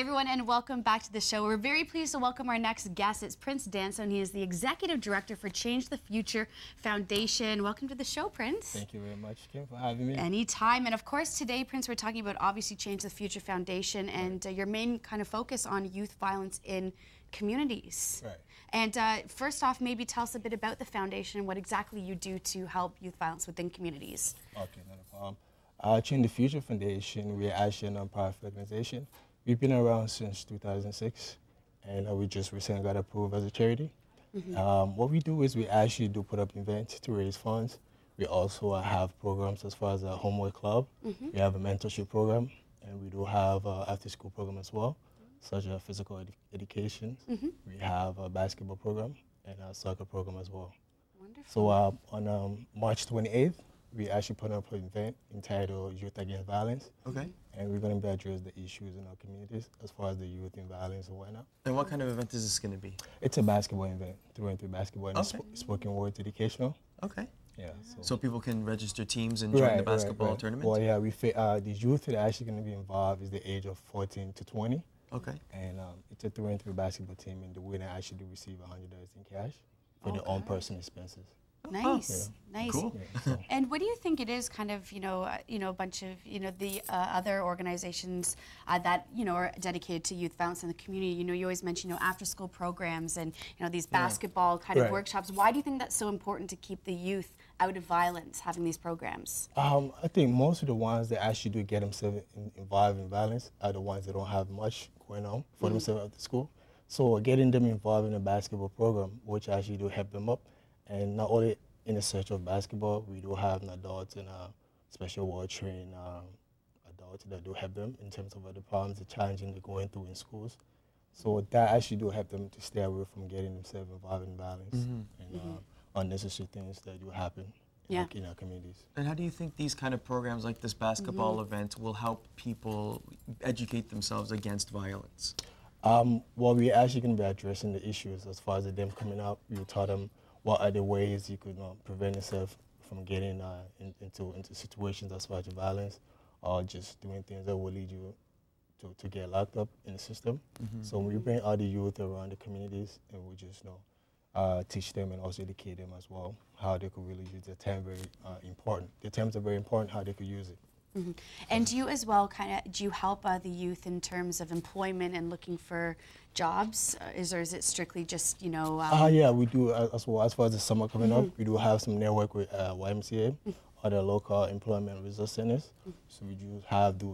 Hey everyone, and welcome back to the show. We're very pleased to welcome our next guest. It's Prince Danso, and he is the Executive Director for Change the Future Foundation. Welcome to the show, Prince. Thank you very much, Kim, for having me. Anytime. And of course, today, Prince, we're talking about obviously Change the Future Foundation and your main kind of focus on youth violence in communities. Right. And first off, maybe tell us a bit about the foundation and what exactly you do to help youth violence within communities. Okay, not a problem. Change the Future Foundation, we're actually a non-profit organization. We've been around since 2006, and we just recently got approved as a charity. What we do is we actually do put up events to raise funds. We also have programs as far as a homework club. We have a mentorship program, and we do have an after-school program as well, such as physical education. We have a basketball program and a soccer program as well. Wonderful. So on March 28th, we actually put up an event entitled Youth Against Violence. Okay. And we're going to be addressing the issues in our communities as far as the youth and violence and whatnot. And what kind of event is this going to be? It's a basketball event, through and through basketball, and Okay. spoken word educational. Okay. Yeah. So people can register teams and join the basketball tournament? Well, yeah, the youth that are actually going to be involved is the age of 14 to 20. Okay. And it's a through and through basketball team, and the winner actually do receive $100 in cash for their own personal expenses. Nice, nice. Cool. Yeah, so. And what do you think it is, kind of, a bunch of, the other organizations that, are dedicated to youth violence in the community? You always mention, after-school programs and, these basketball kind of workshops. Why do you think that's so important to keep the youth out of violence, having these programs? I think most of the ones that actually do get themselves involved in violence are the ones that don't have much going on for themselves after school. So getting them involved in a basketball program, which actually do help them up. And not only in the search of basketball, we do have adults and special ward trained adults that do help them in terms of the problems, the challenges they're going through in schools. So that actually do help them to stay away from getting themselves involved in violence and unnecessary things that do happen in our communities. And how do you think these kind of programs like this basketball event will help people educate themselves against violence? Well, we're actually going to be addressing the issues as far as them coming up. We taught them what are the ways you could prevent yourself from getting into situations as far as violence, or just doing things that will lead you to get locked up in the system. So we bring all the youth around the communities, and we just teach them and also educate them as well how they could really use the time. Very important. The times are very important. How they could use it. And do you as well do you help the youth in terms of employment and looking for jobs? Or is it strictly just, yeah, we do as well. As far as the summer coming up, we do have some network with YMCA, other local employment resource centers. So we do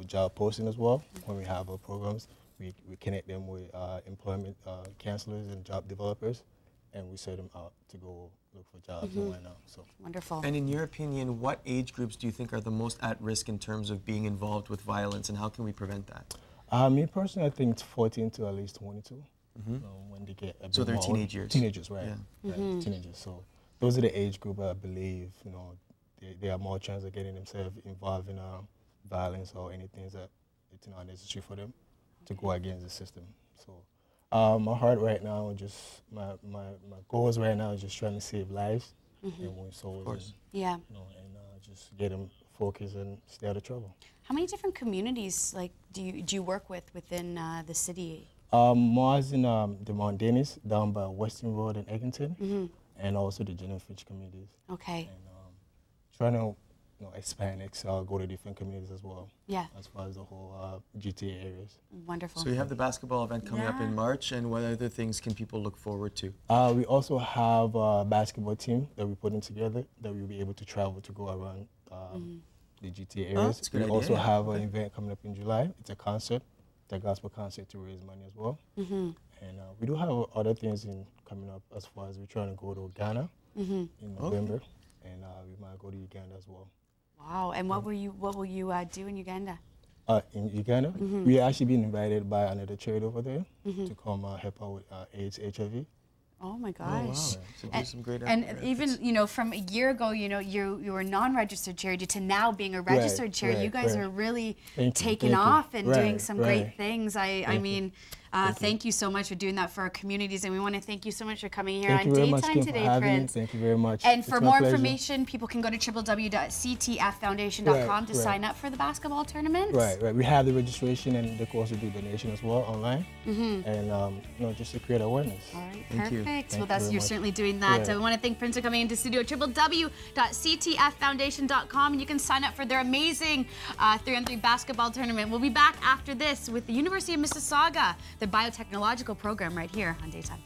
job posting as well. When we have our programs, we connect them with employment counselors and job developers, and we send them out to go look for jobs and whatnot. So. Wonderful. And in your opinion, what age groups do you think are the most at risk in terms of being involved with violence, and how can we prevent that? Me personally, I think it's 14 to at least 22 when they get a bit So they're more teenage years. Teenagers, right? Yeah. Right, teenagers. So those are the age group I believe they have more chance of getting themselves involved in violence or anything that it's not necessary for them to go against the system. So. My heart right now, just my goals right now is just trying to save lives and win souls. And just get them focused and stay out of trouble. How many different communities do you work with within the city? More in the Mountains down by Western Road and Eglinton, and also the Jennifer Finch communities. Okay. And trying to expand, excel, go to different communities as well. Yeah. As far as the whole GTA areas. Wonderful. So you have the basketball event coming up in March, and what other things can people look forward to? We also have a basketball team that we're putting together that we'll be able to travel to go around the GTA areas. That's a good We idea. also have an event coming up in July. It's a concert, it's a gospel concert to raise money as well. And we do have other things coming up as far as we're trying to go to Ghana in November, and we might go to Uganda as well. Wow. And what will you do in Uganda? In Uganda, we are actually being invited by another charity over there to come help out with AIDS, HIV. Oh my gosh. Oh, wow. So do some great and efforts. even from a year ago, you were a non-registered charity to now being a registered charity. You guys are really taking off and doing some great things. I mean, Thank you so much for doing that for our communities, and we want to thank you so much for coming here Thank on you very much, Daytime Kim, today, for having me. Prince. Thank you very much. And It's for my more pleasure. information, people can go to www.ctffoundation.com to Right. sign up for the basketball tournament. Right. We have the registration, and of course we do donation as well online, and just to create awareness. All right, Thank you. perfect. Thank Well, you very you're much. certainly doing that. Yeah. So we want to thank Prince for coming into studio. www.ctffoundation.com, and you can sign up for their amazing 3-on-3 basketball tournament. We'll be back after this with the University of Mississauga, the biotechnological program right here on Daytime.